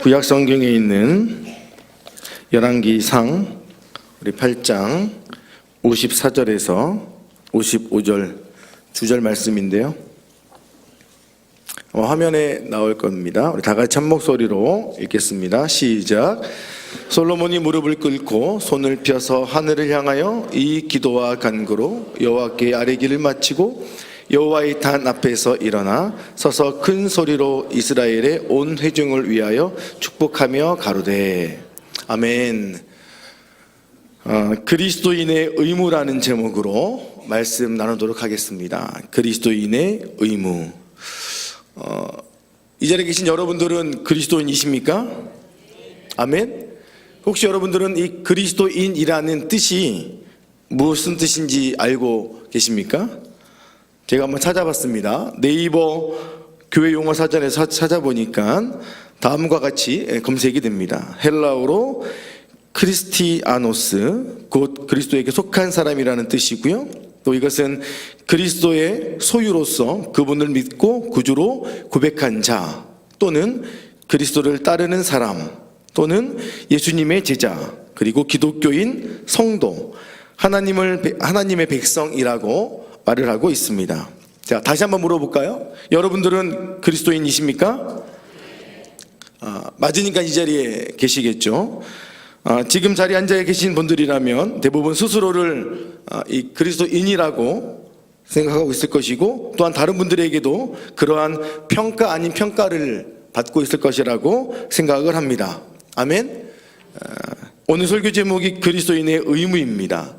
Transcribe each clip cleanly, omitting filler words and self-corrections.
구약 성경에 있는 열왕기상 우리 8장 54절에서 55절 두 절 말씀인데요. 화면에 나올 겁니다. 우리 다 같이 한 목소리로 읽겠습니다. 시작. 솔로몬이 무릎을 꿇고 손을 펴서 하늘을 향하여 이 기도와 간구로 여호와께 아뢰기를 마치고 여호와의 단 앞에서 일어나 서서 큰 소리로 이스라엘의 온 회중을 위하여 축복하며 가로되 아멘. 그리스도인의 의무라는 제목으로 말씀 나누도록 하겠습니다. 그리스도인의 의무. 이 자리에 계신 여러분들은 그리스도인이십니까? 아멘. 혹시 여러분들은 이 그리스도인이라는 뜻이 무슨 뜻인지 알고 계십니까? 제가 한번 찾아봤습니다. 네이버 교회 용어 사전에서 찾아보니까 다음과 같이 검색이 됩니다. 헬라어로 크리스티아노스, 곧 그리스도에게 속한 사람이라는 뜻이고요. 또 이것은 그리스도의 소유로서 그분을 믿고 구주로 고백한 자, 또는 그리스도를 따르는 사람, 또는 예수님의 제자, 그리고 기독교인 성도, 하나님의 백성이라고 말을 하고 있습니다. 자, 다시 한번 물어볼까요? 여러분들은 그리스도인이십니까? 맞으니까 이 자리에 계시겠죠. 지금 자리에 앉아 계신 분들이라면 대부분 스스로를 이 그리스도인이라고 생각하고 있을 것이고, 또한 다른 분들에게도 그러한 평가 아닌 평가를 받고 있을 것이라고 생각을 합니다. 아멘. 오늘 설교 제목이 그리스도인의 의무입니다.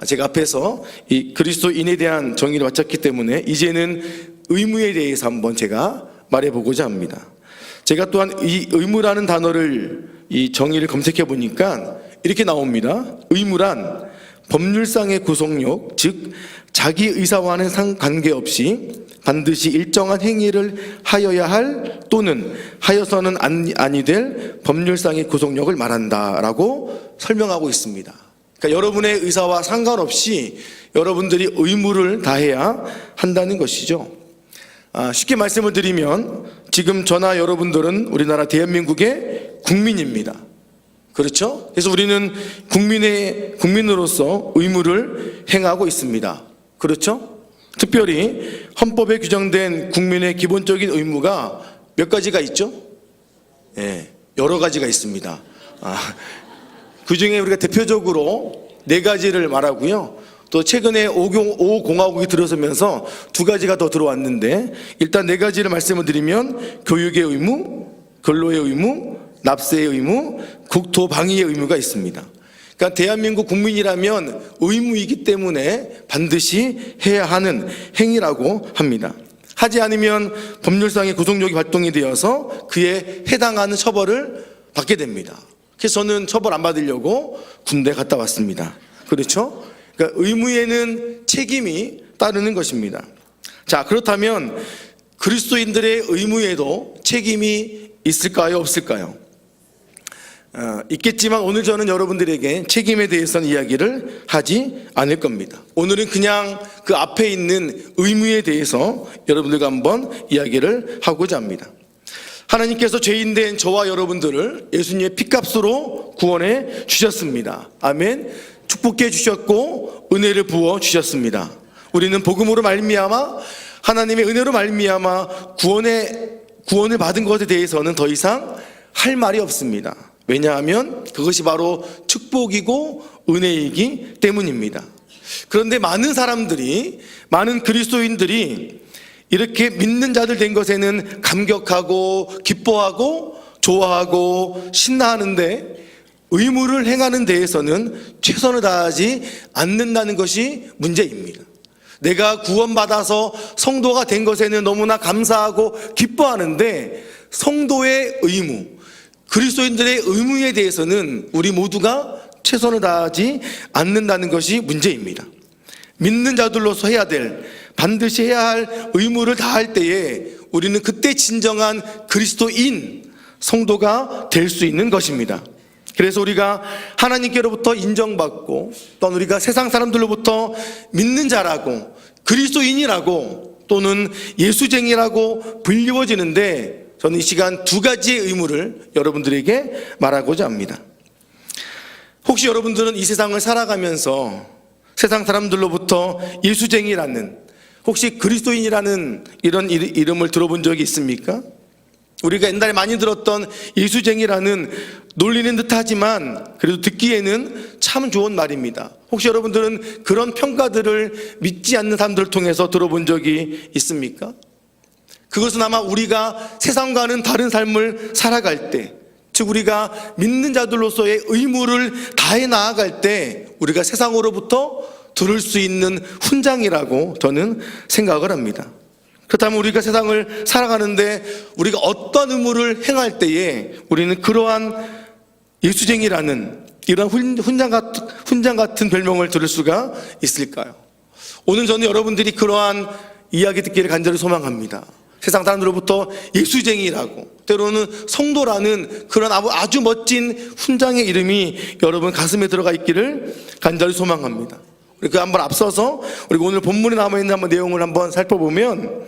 제가 앞에서 이 그리스도인에 대한 정의를 마쳤기 때문에 이제는 의무에 대해서 한번 제가 말해보고자 합니다. 제가 또한 이 의무라는 단어를 이 정의를 검색해 보니까 이렇게 나옵니다. 의무란 법률상의 구속력, 즉 자기 의사와는 상관계없이 반드시 일정한 행위를 하여야 할 또는 하여서는 아니 될 법률상의 구속력을 말한다라고 설명하고 있습니다. 그러니까 여러분의 의사와 상관없이 여러분들이 의무를 다해야 한다는 것이죠. 쉽게 말씀을 드리면 지금 저나 여러분들은 우리나라 대한민국의 국민입니다. 그렇죠? 그래서 우리는 국민으로서 의무를 행하고 있습니다. 그렇죠? 특별히 헌법에 규정된 국민의 기본적인 의무가 몇 가지가 있죠? 네, 여러 가지가 있습니다. 그 중에 우리가 대표적으로 4가지를 말하고요. 또 최근에 5공화국이 들어서면서 2가지가 더 들어왔는데, 일단 4가지를 말씀을 드리면 교육의 의무, 근로의 의무, 납세의 의무, 국토 방위의 의무가 있습니다. 그러니까 대한민국 국민이라면 의무이기 때문에 반드시 해야 하는 행위라고 합니다. 하지 않으면 법률상의 구속력이 발동이 되어서 그에 해당하는 처벌을 받게 됩니다. 그래서 저는 처벌 안 받으려고 군대 갔다 왔습니다. 그렇죠? 그러니까 의무에는 책임이 따르는 것입니다. 자, 그렇다면 그리스도인들의 의무에도 책임이 있을까요? 없을까요? 있겠지만 오늘 저는 여러분들에게 책임에 대해서는 이야기를 하지 않을 겁니다. 오늘은 그냥 그 앞에 있는 의무에 대해서 여러분들과 한번 이야기를 하고자 합니다. 하나님께서 죄인된 저와 여러분들을 예수님의 피값으로 구원해 주셨습니다. 아멘. 축복해 주셨고 은혜를 부어 주셨습니다. 우리는 복음으로 말미암아 하나님의 은혜로 말미암아 구원을 받은 것에 대해서는 더 이상 할 말이 없습니다. 왜냐하면 그것이 바로 축복이고 은혜이기 때문입니다. 그런데 많은 그리스도인들이 이렇게 믿는 자들 된 것에는 감격하고 기뻐하고 좋아하고 신나하는데 의무를 행하는 데에서는 최선을 다하지 않는다는 것이 문제입니다. 내가 구원받아서 성도가 된 것에는 너무나 감사하고 기뻐하는데 성도의 의무, 그리스도인들의 의무에 대해서는 우리 모두가 최선을 다하지 않는다는 것이 문제입니다. 믿는 자들로서 반드시 해야 할 의무를 다할 때에 우리는 그때 진정한 그리스도인 성도가 될 수 있는 것입니다. 그래서 우리가 하나님께로부터 인정받고 또는 우리가 세상 사람들로부터 믿는 자라고 그리스도인이라고 또는 예수쟁이라고 불리워지는데 저는 이 시간 두 가지의 의무를 여러분들에게 말하고자 합니다. 혹시 여러분들은 이 세상을 살아가면서 세상 사람들로부터 예수쟁이라는, 혹시 그리스도인이라는 이런 이름을 들어본 적이 있습니까? 우리가 옛날에 많이 들었던 예수쟁이라는 놀리는 듯하지만 그래도 듣기에는 참 좋은 말입니다. 혹시 여러분들은 그런 평가들을 믿지 않는 사람들을 통해서 들어본 적이 있습니까? 그것은 아마 우리가 세상과는 다른 삶을 살아갈 때, 즉 우리가 믿는 자들로서의 의무를 다해 나아갈 때 우리가 세상으로부터 들을 수 있는 훈장이라고 저는 생각을 합니다. 그렇다면 우리가 세상을 살아가는데 우리가 어떤 의무를 행할 때에 우리는 그러한 예수쟁이라는 이런 훈장 같은 별명을 들을 수가 있을까요? 오늘 저는 여러분들이 그러한 이야기 듣기를 간절히 소망합니다. 세상 사람들로부터 예수쟁이라고, 때로는 성도라는 그런 아주 멋진 훈장의 이름이 여러분 가슴에 들어가 있기를 간절히 소망합니다. 우리 그 한번 앞서서 우리가 오늘 본문에 남아있는 한번 내용을 한번 살펴보면,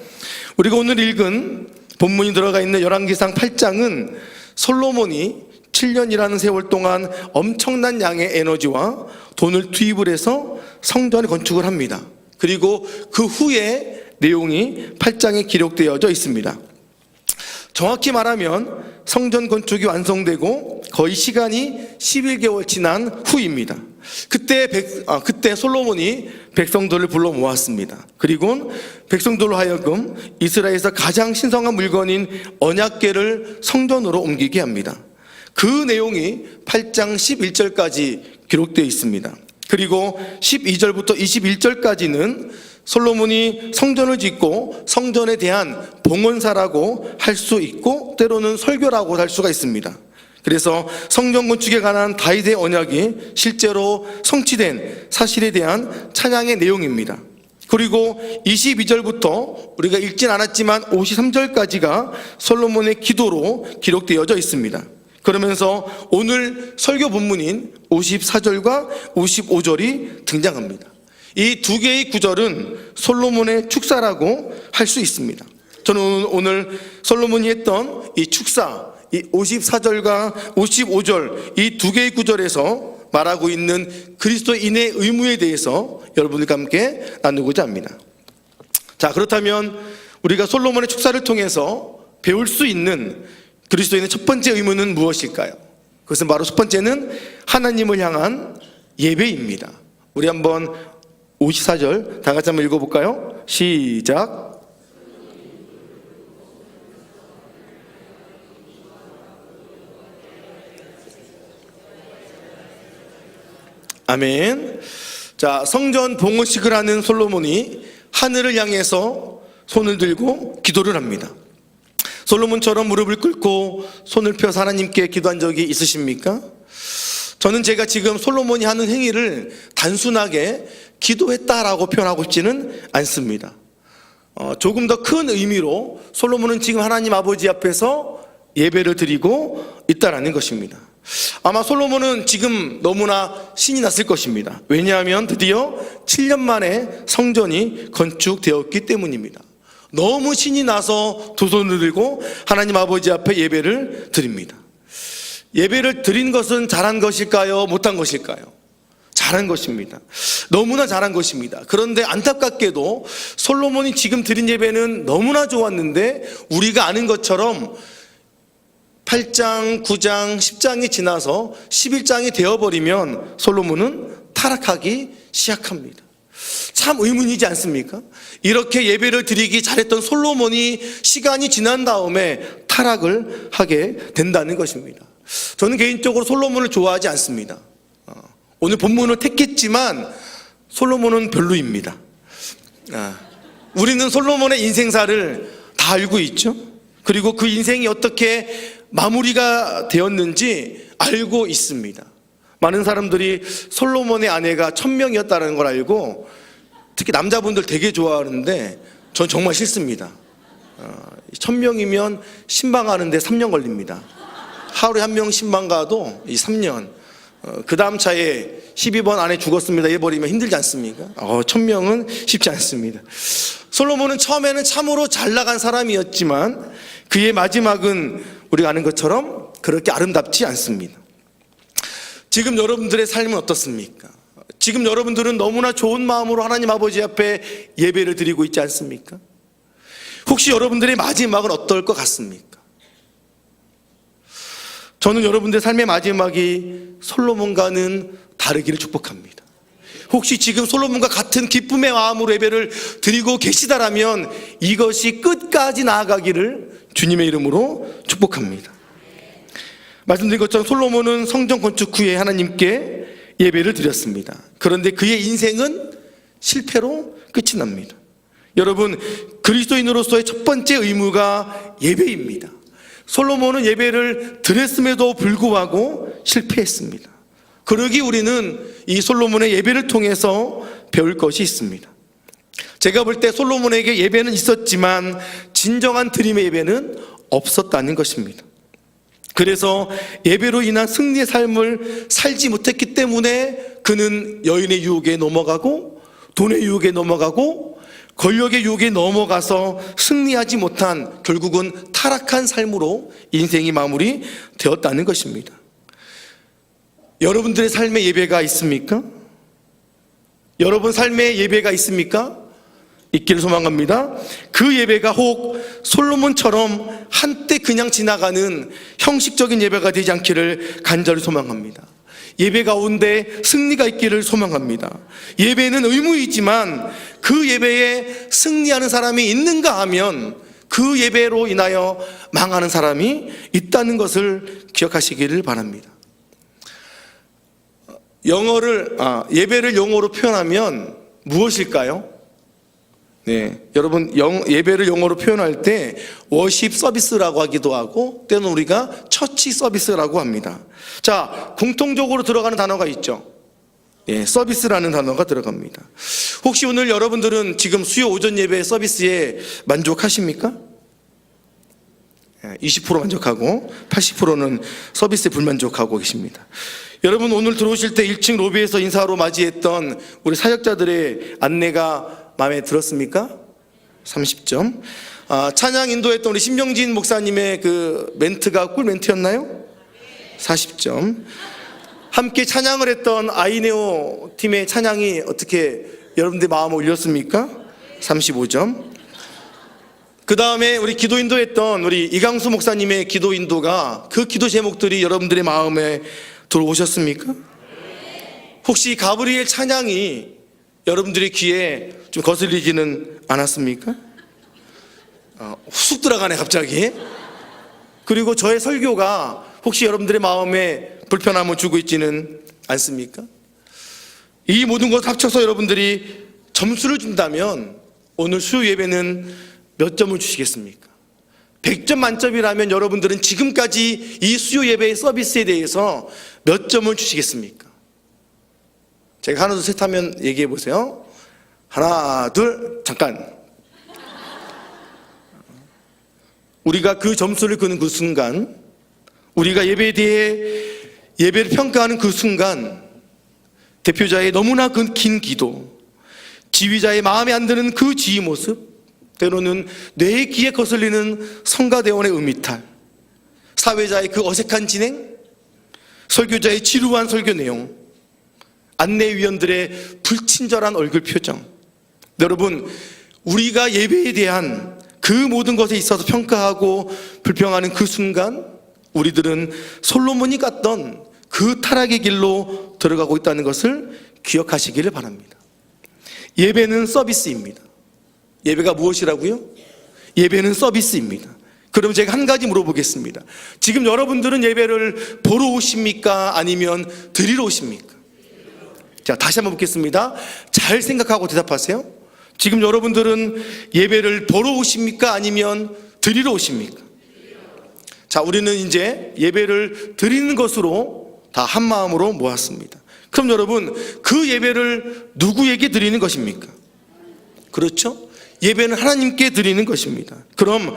우리가 오늘 읽은 본문이 들어가 있는 열왕기상 8장은 솔로몬이 7년이라는 세월 동안 엄청난 양의 에너지와 돈을 투입을 해서 성전을 건축을 합니다. 그리고 그 후에 내용이 8장에 기록되어져 있습니다. 정확히 말하면 성전 건축이 완성되고 거의 시간이 11개월 지난 후입니다. 그때 솔로몬이 백성들을 불러 모았습니다. 그리고 백성들로 하여금 이스라엘에서 가장 신성한 물건인 언약궤를 성전으로 옮기게 합니다. 그 내용이 8장 11절까지 기록되어 있습니다. 그리고 12절부터 21절까지는 솔로몬이 성전을 짓고 성전에 대한 봉헌사라고 할 수 있고 때로는 설교라고 할 수가 있습니다. 그래서 성전 건축에 관한 다윗의 언약이 실제로 성취된 사실에 대한 찬양의 내용입니다. 그리고 22절부터 우리가 읽진 않았지만 53절까지가 솔로몬의 기도로 기록되어져 있습니다. 그러면서 오늘 설교 본문인 54절과 55절이 등장합니다. 이 두 개의 구절은 솔로몬의 축사라고 할 수 있습니다. 저는 오늘 솔로몬이 했던 이 축사, 이 54절과 55절 이 두 개의 구절에서 말하고 있는 그리스도인의 의무에 대해서 여러분들과 함께 나누고자 합니다. 자, 그렇다면 우리가 솔로몬의 축사를 통해서 배울 수 있는 그리스도인의 첫 번째 의무는 무엇일까요? 그것은 바로 첫 번째는 하나님을 향한 예배입니다. 우리 한번 54절 다 같이 한번 읽어볼까요? 시작. 아멘. 자, 성전 봉헌식을 하는 솔로몬이 하늘을 향해서 손을 들고 기도를 합니다. 솔로몬처럼 무릎을 꿇고 손을 펴서 하나님께 기도한 적이 있으십니까? 저는 제가 지금 솔로몬이 하는 행위를 단순하게 기도했다라고 표현하고 싶지는 않습니다. 조금 더 큰 의미로 솔로몬은 지금 하나님 아버지 앞에서 예배를 드리고 있다라는 것입니다. 아마 솔로몬은 지금 너무나 신이 났을 것입니다. 왜냐하면 드디어 7년 만에 성전이 건축되었기 때문입니다. 너무 신이 나서 두 손을 들고 하나님 아버지 앞에 예배를 드립니다. 예배를 드린 것은 잘한 것일까요? 못한 것일까요? 잘한 것입니다. 너무나 잘한 것입니다. 그런데 안타깝게도 솔로몬이 지금 드린 예배는 너무나 좋았는데 우리가 아는 것처럼 8장, 9장, 10장이 지나서 11장이 되어버리면 솔로몬은 타락하기 시작합니다. 참 의문이지 않습니까? 이렇게 예배를 드리기 잘했던 솔로몬이 시간이 지난 다음에 타락을 하게 된다는 것입니다. 저는 개인적으로 솔로몬을 좋아하지 않습니다. 오늘 본문을 택했지만 솔로몬은 별로입니다. 우리는 솔로몬의 인생사를 다 알고 있죠. 그리고 그 인생이 어떻게 마무리가 되었는지 알고 있습니다. 많은 사람들이 솔로몬의 아내가 1000명이었다는 걸 알고 특히 남자분들 되게 좋아하는데 전 정말 싫습니다. 1000명이면 신방하는데 3년 걸립니다. 하루에 한 명 신방 가도 이 3년. 그 다음 차에 12번 안에 죽었습니다 해버리면 힘들지 않습니까? 1000명은 쉽지 않습니다. 솔로몬은 처음에는 참으로 잘 나간 사람이었지만 그의 마지막은 우리가 아는 것처럼 그렇게 아름답지 않습니다. 지금 여러분들의 삶은 어떻습니까? 지금 여러분들은 너무나 좋은 마음으로 하나님 아버지 앞에 예배를 드리고 있지 않습니까? 혹시 여러분들의 마지막은 어떨 것 같습니까? 저는 여러분들의 삶의 마지막이 솔로몬과는 다르기를 축복합니다. 혹시 지금 솔로몬과 같은 기쁨의 마음으로 예배를 드리고 계시다라면 이것이 끝까지 나아가기를 주님의 이름으로 축복합니다. 말씀드린 것처럼 솔로몬은 성전 건축 후에 하나님께 예배를 드렸습니다. 그런데 그의 인생은 실패로 끝이 납니다. 여러분, 그리스도인으로서의 첫 번째 의무가 예배입니다. 솔로몬은 예배를 드렸음에도 불구하고 실패했습니다. 그러기 우리는 이 솔로몬의 예배를 통해서 배울 것이 있습니다. 제가 볼 때 솔로몬에게 예배는 있었지만 진정한 드림의 예배는 없었다는 것입니다. 그래서 예배로 인한 승리의 삶을 살지 못했기 때문에 그는 여인의 유혹에 넘어가고 돈의 유혹에 넘어가고 권력의 유혹에 넘어가서 승리하지 못한 결국은 타락한 삶으로 인생이 마무리되었다는 것입니다. 여러분들의 삶에 예배가 있습니까? 여러분 삶에 예배가 있습니까? 있기를 소망합니다. 그 예배가 혹 솔로몬처럼 한때 그냥 지나가는 형식적인 예배가 되지 않기를 간절히 소망합니다. 예배 가운데 승리가 있기를 소망합니다. 예배는 의무이지만 그 예배에 승리하는 사람이 있는가 하면 그 예배로 인하여 망하는 사람이 있다는 것을 기억하시기를 바랍니다. 예배를 영어로 표현하면 무엇일까요? 네, 여러분 예배를 영어로 표현할 때 워십 서비스라고 하기도 하고 때로는 우리가 처치 서비스라고 합니다. 자, 공통적으로 들어가는 단어가 있죠. 예, 서비스라는 단어가 들어갑니다. 혹시 오늘 여러분들은 지금 수요 오전 예배 서비스에 만족하십니까? 20% 만족하고 80%는 서비스에 불만족하고 계십니다. 여러분 오늘 들어오실 때 1층 로비에서 인사로 맞이했던 우리 사역자들의 안내가 마음에 들었습니까? 30점. 찬양 인도했던 우리 신명진 목사님의 그 멘트가 꿀 멘트였나요? 40점. 함께 찬양을 했던 아이네오 팀의 찬양이 어떻게 여러분들 마음을 울렸습니까? 35점. 그 다음에 우리 기도 인도했던 우리 이강수 목사님의 기도 인도가 그 기도 제목들이 여러분들의 마음에 들어오셨습니까? 혹시 가브리엘 찬양이 여러분들의 귀에 좀 거슬리지는 않았습니까? 훅 들어가네 갑자기. 그리고 저의 설교가 혹시 여러분들의 마음에 불편함을 주고 있지는 않습니까? 이 모든 것 합쳐서 여러분들이 점수를 준다면 오늘 수요 예배는 몇 점을 주시겠습니까? 100점 만점이라면 여러분들은 지금까지 이 수요 예배의 서비스에 대해서 몇 점을 주시겠습니까? 제가 하나 둘 셋 하면 얘기해 보세요. 하나 둘 잠깐. 우리가 그 점수를 끄는 그 순간, 우리가 예배에 대해 예배를 평가하는 그 순간, 대표자의 너무나 긴 기도, 지휘자의 마음에 안 드는 그 지휘 모습, 때로는 뇌의 귀에 거슬리는 성가대원의 음이탈, 사회자의 그 어색한 진행, 설교자의 지루한 설교 내용, 안내위원들의 불친절한 얼굴 표정. 여러분, 우리가 예배에 대한 그 모든 것에 있어서 평가하고 불평하는 그 순간 우리들은 솔로몬이 갔던 그 타락의 길로 들어가고 있다는 것을 기억하시기를 바랍니다. 예배는 서비스입니다. 예배가 무엇이라고요? 예배는 서비스입니다. 그럼 제가 한 가지 물어보겠습니다. 지금 여러분들은 예배를 보러 오십니까? 아니면 드리러 오십니까? 자, 다시 한번 묻겠습니다. 잘 생각하고 대답하세요. 지금 여러분들은 예배를 보러 오십니까? 아니면 드리러 오십니까? 자, 우리는 이제 예배를 드리는 것으로 다 한 마음으로 모았습니다. 그럼 여러분, 그 예배를 누구에게 드리는 것입니까? 그렇죠? 예배는 하나님께 드리는 것입니다. 그럼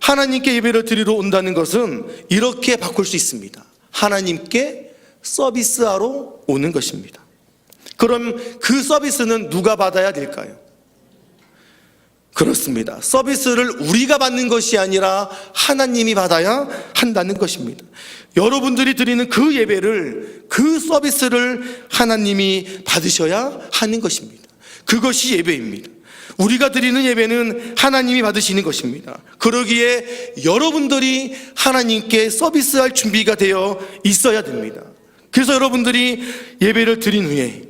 하나님께 예배를 드리러 온다는 것은 이렇게 바꿀 수 있습니다. 하나님께 서비스하러 오는 것입니다. 그럼 그 서비스는 누가 받아야 될까요? 그렇습니다. 서비스를 우리가 받는 것이 아니라 하나님이 받아야 한다는 것입니다. 여러분들이 드리는 그 예배를, 그 서비스를 하나님이 받으셔야 하는 것입니다. 그것이 예배입니다. 우리가 드리는 예배는 하나님이 받으시는 것입니다. 그러기에 여러분들이 하나님께 서비스할 준비가 되어 있어야 됩니다. 그래서 여러분들이 예배를 드린 후에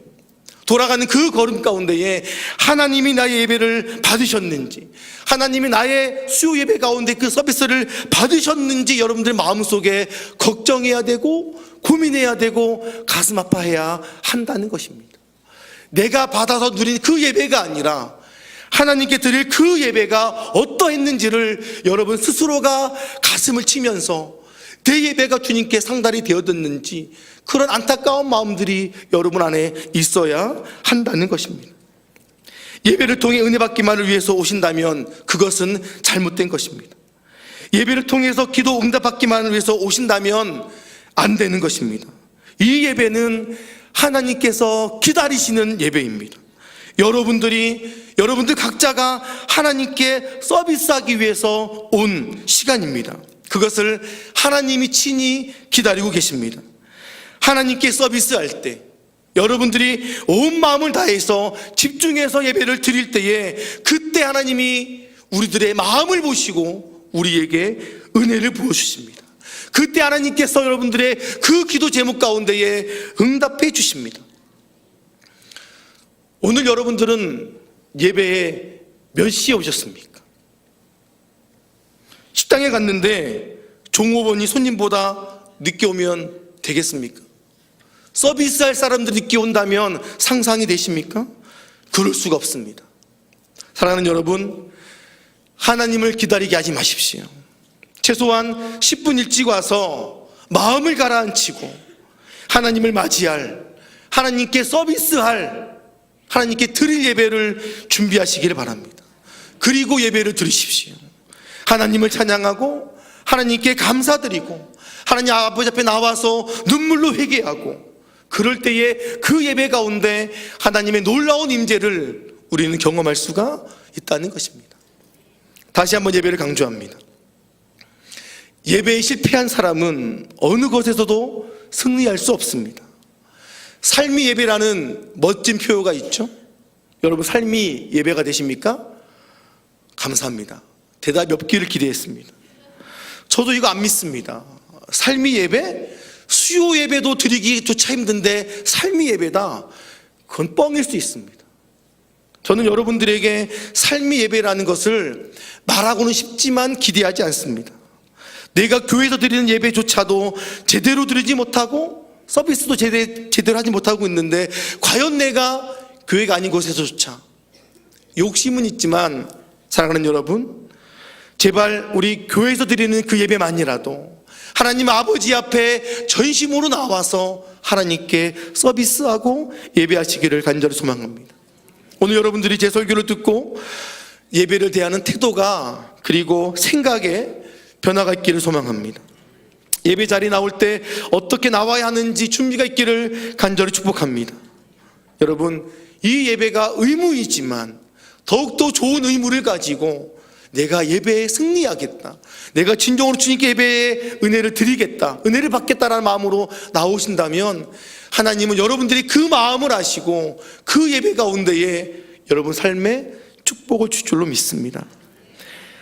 돌아가는 그 걸음 가운데에 하나님이 나의 예배를 받으셨는지, 하나님이 나의 수요 예배 가운데 그 서비스를 받으셨는지 여러분들 마음속에 걱정해야 되고 고민해야 되고 가슴 아파해야 한다는 것입니다. 내가 받아서 누린 그 예배가 아니라 하나님께 드릴 그 예배가 어떠했는지를 여러분 스스로가 가슴을 치면서 내 예배가 주님께 상달이 되어졌는지 그런 안타까운 마음들이 여러분 안에 있어야 한다는 것입니다. 예배를 통해 은혜 받기만을 위해서 오신다면 그것은 잘못된 것입니다. 예배를 통해서 기도 응답 받기만을 위해서 오신다면 안 되는 것입니다. 이 예배는 하나님께서 기다리시는 예배입니다. 여러분들 각자가 하나님께 서비스하기 위해서 온 시간입니다. 그것을 하나님이 친히 기다리고 계십니다. 하나님께 서비스할 때 여러분들이 온 마음을 다해서 집중해서 예배를 드릴 때에 그때 하나님이 우리들의 마음을 보시고 우리에게 은혜를 부어주십니다. 그때 하나님께서 여러분들의 그 기도 제목 가운데에 응답해 주십니다. 오늘 여러분들은 예배에 몇 시에 오셨습니까? 식당에 갔는데 종업원이 손님보다 늦게 오면 되겠습니까? 서비스할 사람들이 늦게 온다면 상상이 되십니까? 그럴 수가 없습니다. 사랑하는 여러분, 하나님을 기다리게 하지 마십시오. 최소한 10분 일찍 와서 마음을 가라앉히고 하나님을 맞이할, 하나님께 서비스할, 하나님께 드릴 예배를 준비하시기를 바랍니다. 그리고 예배를 드리십시오. 하나님을 찬양하고 하나님께 감사드리고 하나님 아버지 앞에 나와서 눈물로 회개하고 그럴 때에 그 예배 가운데 하나님의 놀라운 임재를 우리는 경험할 수가 있다는 것입니다. 다시 한번 예배를 강조합니다. 예배에 실패한 사람은 어느 것에서도 승리할 수 없습니다. 삶이 예배라는 멋진 표어가 있죠. 여러분 삶이 예배가 되십니까? 감사합니다. 대답이 없기를 기대했습니다. 저도 이거 안 믿습니다. 삶이 예배? 수요 예배도 드리기조차 힘든데 삶이 예배다? 그건 뻥일 수 있습니다. 저는 여러분들에게 삶이 예배라는 것을 말하고는 쉽지만 기대하지 않습니다. 내가 교회에서 드리는 예배조차도 제대로 드리지 못하고 서비스도 제대로 하지 못하고 있는데 과연 내가 교회가 아닌 곳에서조차 욕심은 있지만 사랑하는 여러분, 제발 우리 교회에서 드리는 그 예배만이라도 하나님 아버지 앞에 전심으로 나와서 하나님께 서비스하고 예배하시기를 간절히 소망합니다. 오늘 여러분들이 제 설교를 듣고 예배를 대하는 태도가 그리고 생각에 변화가 있기를 소망합니다. 예배 자리에 나올 때 어떻게 나와야 하는지 준비가 있기를 간절히 축복합니다. 여러분, 이 예배가 의무이지만 더욱더 좋은 의무를 가지고 내가 예배에 승리하겠다, 내가 진정으로 주님께 예배에 은혜를 드리겠다, 은혜를 받겠다라는 마음으로 나오신다면 하나님은 여러분들이 그 마음을 아시고 그 예배 가운데에 여러분 삶에 축복을 줄 줄로 믿습니다.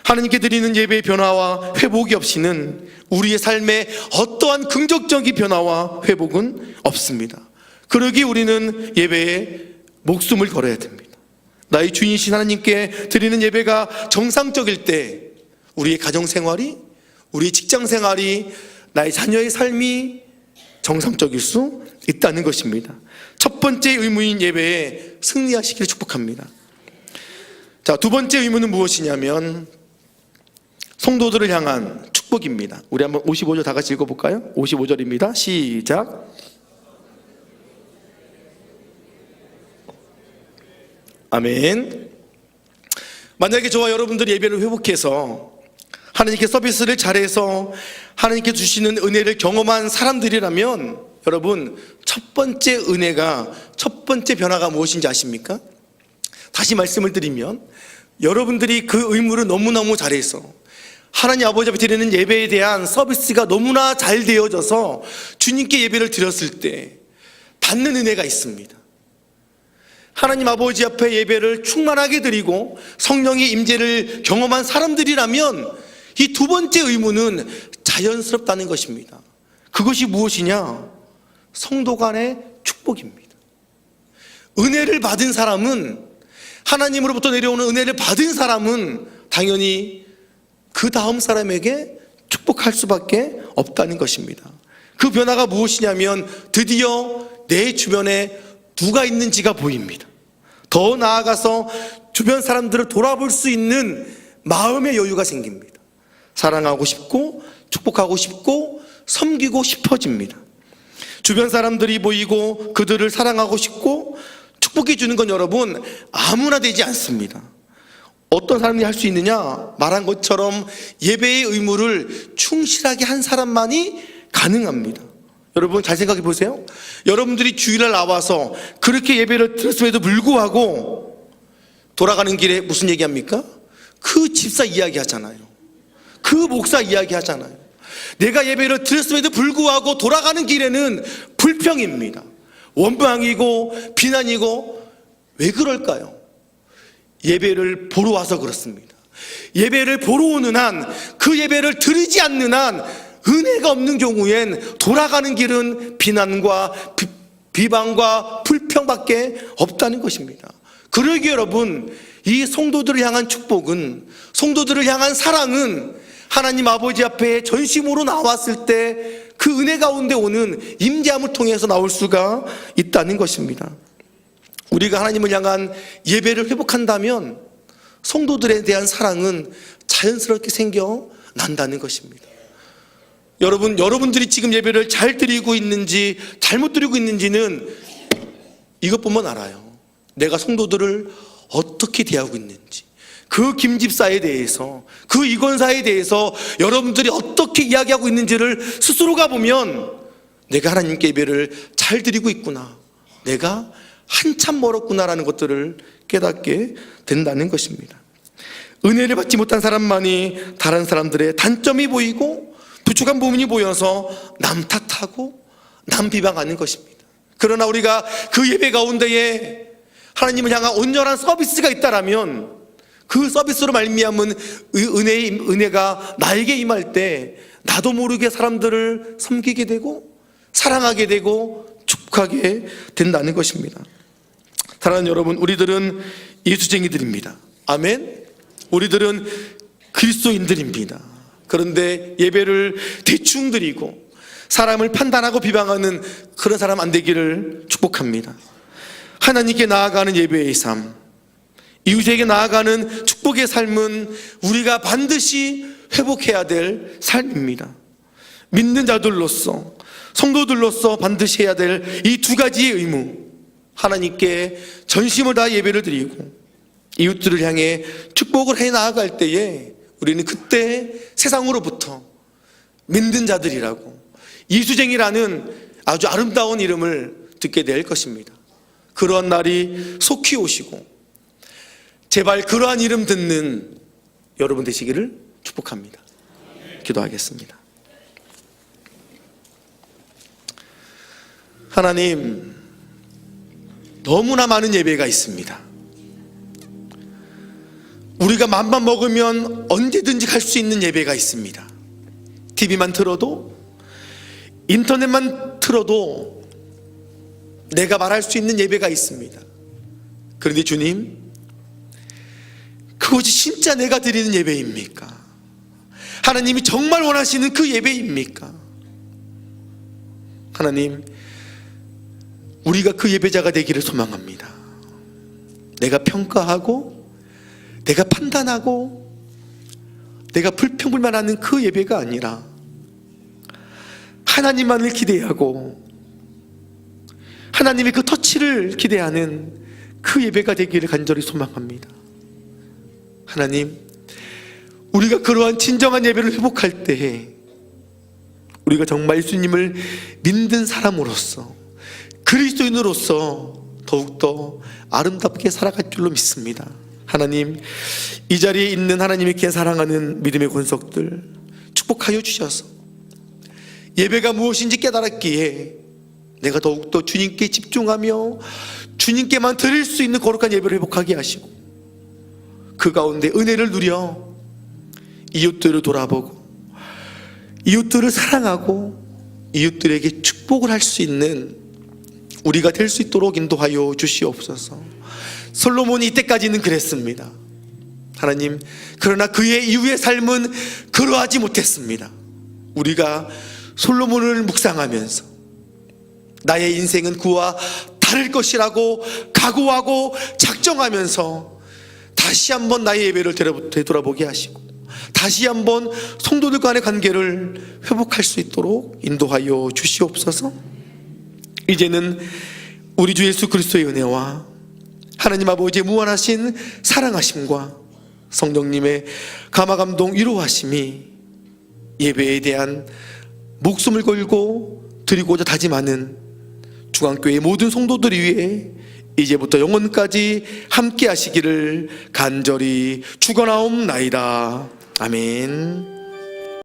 하나님께 드리는 예배의 변화와 회복이 없이는 우리의 삶에 어떠한 긍정적인 변화와 회복은 없습니다. 그러기 우리는 예배에 목숨을 걸어야 됩니다. 나의 주인이신 하나님께 드리는 예배가 정상적일 때 우리의 가정생활이, 우리의 직장생활이, 나의 자녀의 삶이 정상적일 수 있다는 것입니다. 첫 번째 의무인 예배에 승리하시기를 축복합니다. 자, 두 번째 의무는 무엇이냐면 성도들을 향한 축복입니다. 우리 한번 55절 다 같이 읽어볼까요? 55절입니다. 시작. 아멘. 만약에 저와 여러분들이 예배를 회복해서 하나님께 서비스를 잘해서 하나님께 주시는 은혜를 경험한 사람들이라면 여러분, 첫 번째 은혜가, 첫 번째 변화가 무엇인지 아십니까? 다시 말씀을 드리면, 여러분들이 그 의무를 너무너무 잘해서 하나님 아버지 앞에 드리는 예배에 대한 서비스가 너무나 잘 되어져서 주님께 예배를 드렸을 때 받는 은혜가 있습니다. 하나님 아버지 앞에 예배를 충만하게 드리고 성령의 임재를 경험한 사람들이라면 이 두 번째 의무는 자연스럽다는 것입니다. 그것이 무엇이냐? 성도 간의 축복입니다. 은혜를 받은 사람은, 하나님으로부터 내려오는 은혜를 받은 사람은 당연히 그 다음 사람에게 축복할 수밖에 없다는 것입니다. 그 변화가 무엇이냐면 드디어 내 주변에 누가 있는지가 보입니다. 더 나아가서 주변 사람들을 돌아볼 수 있는 마음의 여유가 생깁니다. 사랑하고 싶고 축복하고 싶고 섬기고 싶어집니다. 주변 사람들이 보이고 그들을 사랑하고 싶고 축복해 주는 건 여러분 아무나 되지 않습니다. 어떤 사람이 할 수 있느냐? 말한 것처럼 예배의 의무를 충실하게 한 사람만이 가능합니다. 여러분 잘 생각해 보세요. 여러분들이 주일날 나와서 그렇게 예배를 드렸음에도 불구하고 돌아가는 길에 무슨 얘기합니까? 그 집사 이야기 하잖아요. 그 목사 이야기 하잖아요. 내가 예배를 드렸음에도 불구하고 돌아가는 길에는 불평입니다. 원망이고 비난이고. 왜 그럴까요? 예배를 보러 와서 그렇습니다. 예배를 보러 오는 한, 그 예배를 드리지 않는 한 은혜가 없는 경우엔 돌아가는 길은 비난과 비방과 불평밖에 없다는 것입니다. 그러기에 여러분, 이 성도들을 향한 축복은, 성도들을 향한 사랑은 하나님 아버지 앞에 전심으로 나왔을 때 그 은혜 가운데 오는 임재함을 통해서 나올 수가 있다는 것입니다. 우리가 하나님을 향한 예배를 회복한다면 성도들에 대한 사랑은 자연스럽게 생겨난다는 것입니다. 여러분들이 지금 예배를 잘 드리고 있는지 잘못 드리고 있는지는 이것 보면 알아요. 내가 성도들을 어떻게 대하고 있는지, 그 김집사에 대해서, 그 이권사에 대해서 여러분들이 어떻게 이야기하고 있는지를 스스로가 보면 내가 하나님께 예배를 잘 드리고 있구나, 내가 한참 멀었구나라는 것들을 깨닫게 된다는 것입니다. 은혜를 받지 못한 사람만이 다른 사람들의 단점이 보이고 부족한 부분이 보여서 남 탓하고 남 비방하는 것입니다. 그러나 우리가 그 예배 가운데에 하나님을 향한 온전한 서비스가 있다라면 그 서비스로 말미암은 은혜가 나에게 임할 때 나도 모르게 사람들을 섬기게 되고 사랑하게 되고 축복하게 된다는 것입니다. 사랑하는 여러분, 우리들은 예수쟁이들입니다. 아멘. 우리들은 그리스도인들입니다. 그런데 예배를 대충 드리고 사람을 판단하고 비방하는 그런 사람 안 되기를 축복합니다. 하나님께 나아가는 예배의 삶, 이웃에게 나아가는 축복의 삶은 우리가 반드시 회복해야 될 삶입니다. 믿는 자들로서, 성도들로서 반드시 해야 될 이 두 가지의 의무, 하나님께 전심을 다해 예배를 드리고 이웃들을 향해 축복을 해 나아갈 때에 우리는 그때 세상으로부터 믿는 자들이라고, 이수쟁이라는 아주 아름다운 이름을 듣게 될 것입니다. 그러한 날이 속히 오시고 제발 그러한 이름 듣는 여러분 되시기를 축복합니다. 기도하겠습니다. 하나님, 너무나 많은 예배가 있습니다. 우리가 맘만 먹으면 언제든지 갈 수 있는 예배가 있습니다. TV만 틀어도, 인터넷만 틀어도 내가 말할 수 있는 예배가 있습니다. 그런데 주님, 그것이 진짜 내가 드리는 예배입니까? 하나님이 정말 원하시는 그 예배입니까? 하나님, 우리가 그 예배자가 되기를 소망합니다. 내가 평가하고 내가 판단하고 내가 불평불만하는 그 예배가 아니라 하나님만을 기대하고 하나님의 그 터치를 기대하는 그 예배가 되기를 간절히 소망합니다. 하나님, 우리가 그러한 진정한 예배를 회복할 때에 우리가 정말 예수님을 믿는 사람으로서, 그리스도인으로서 더욱더 아름답게 살아갈 줄로 믿습니다. 하나님, 이 자리에 있는 하나님의 귀한 사랑하는 믿음의 권속들 축복하여 주셔서 예배가 무엇인지 깨달았기에 내가 더욱더 주님께 집중하며 주님께만 드릴 수 있는 거룩한 예배를 회복하게 하시고, 그 가운데 은혜를 누려 이웃들을 돌아보고 이웃들을 사랑하고 이웃들에게 축복을 할 수 있는 우리가 될 수 있도록 인도하여 주시옵소서. 솔로몬이 이때까지는 그랬습니다. 하나님, 그러나 그의 이후의 삶은 그러하지 못했습니다. 우리가 솔로몬을 묵상하면서 나의 인생은 그와 다를 것이라고 각오하고 작정하면서 다시 한번 나의 예배를 되돌아보게 하시고 다시 한번 성도들 간의 관계를 회복할 수 있도록 인도하여 주시옵소서. 이제는 우리 주 예수 그리스도의 은혜와 하나님 아버지의 무한하신 사랑하심과 성령님의 감화감동 위로하심이 예배에 대한 목숨을 걸고 드리고자 다짐하는 중앙교회의 모든 성도들 위해 이제부터 영원까지 함께 하시기를 간절히 축원하옵나이다. 아멘.